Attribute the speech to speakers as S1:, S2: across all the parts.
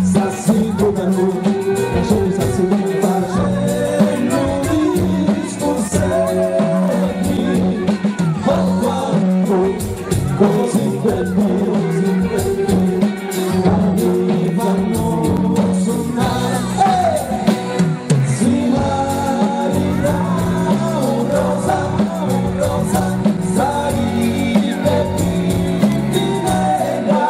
S1: sassi bucano, facendo sassi bucano, facendo discorsetti, ma quando così belli, mi fanno suonare, si marita un rosa, sai che ti nega.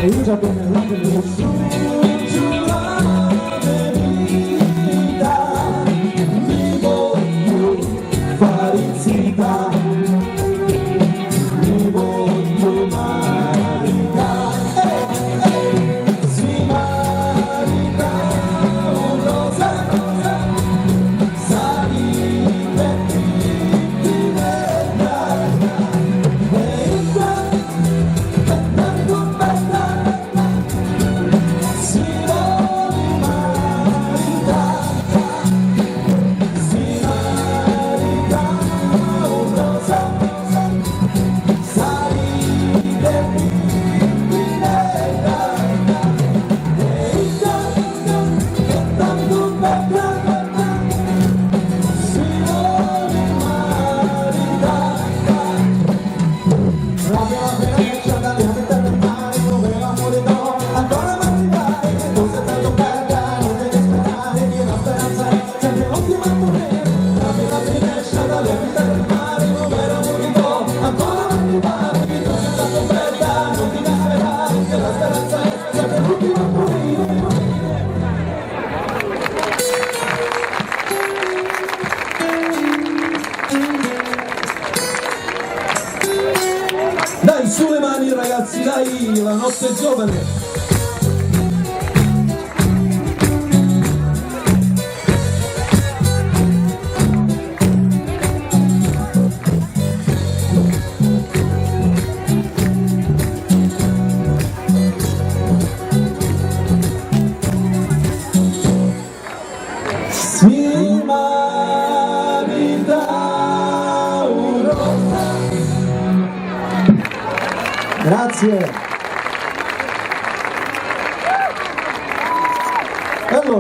S1: E io già pensato che vita mi voglio fare zita, mi voglio maritare, si marita un rosa, sarebbe diventa Dai, su le mani ragazzi, dai, la notte è giovane. Si marita un rosa. Grazie. Allora.